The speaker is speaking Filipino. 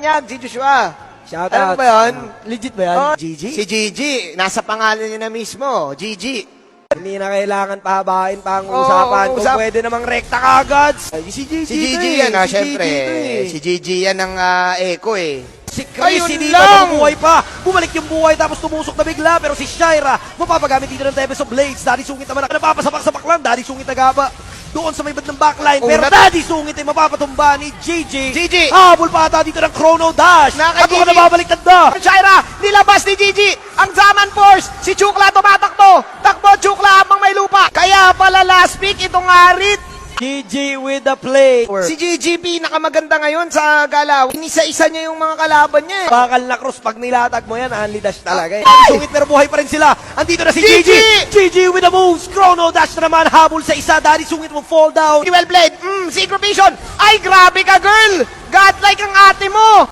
Manyag, si Joshua. Shout Alam mo out. ba yun? Legit ba yan? Oh, Gigi? Si Gigi. Nasa pangalan niya na mismo. Gigi. Hindi na kailangan pahabain pa ang Oo, usapan. Kung usap- pwede namang rekta kagad. Ay, si Gigi. Si Gigi yan, Si syempre. Gigi to eh. Si Gigi yan ng Echo eh. Si Chris, Ayun hindi lang! pa bumuhay pa. Bumalik yung buhay tapos tumusok na bigla. Pero si Shaira, mapapagamit dito ng Tempest of Blades. Daddy Sungit naman napapasapak-sapak lang. Daddy Sungit nagaba. Doon sa may bad ng backline. Pero Daddy Sungit ay mapapatumba ni JJ. Gigi! Habol pa ata dito ng Chrono Dash. Na kay At mukhang Gigi. nababaliktad na. Shaira, nilabas ni Gigi ang Zaman Force. Si Chukla tumatakbo. Takbo Chukla habang may lupa. Kaya pala last pick itong Arit. GG with the play. Si Gigi pinakamaganda ngayon sa galaw. Inisa-isa niya yung mga kalaban niya eh. Bakal na cross pag nilatag mo yan, only dash talaga. Ay! Sungit pero buhay pa rin sila. Andito na si GG! GG with the moves. Chrono dash na naman. Habol sa isa. Daddy Sungit will fall down. Well played. Synchro Vision. Ay, grabe ka girl. Godlike ang ate mo.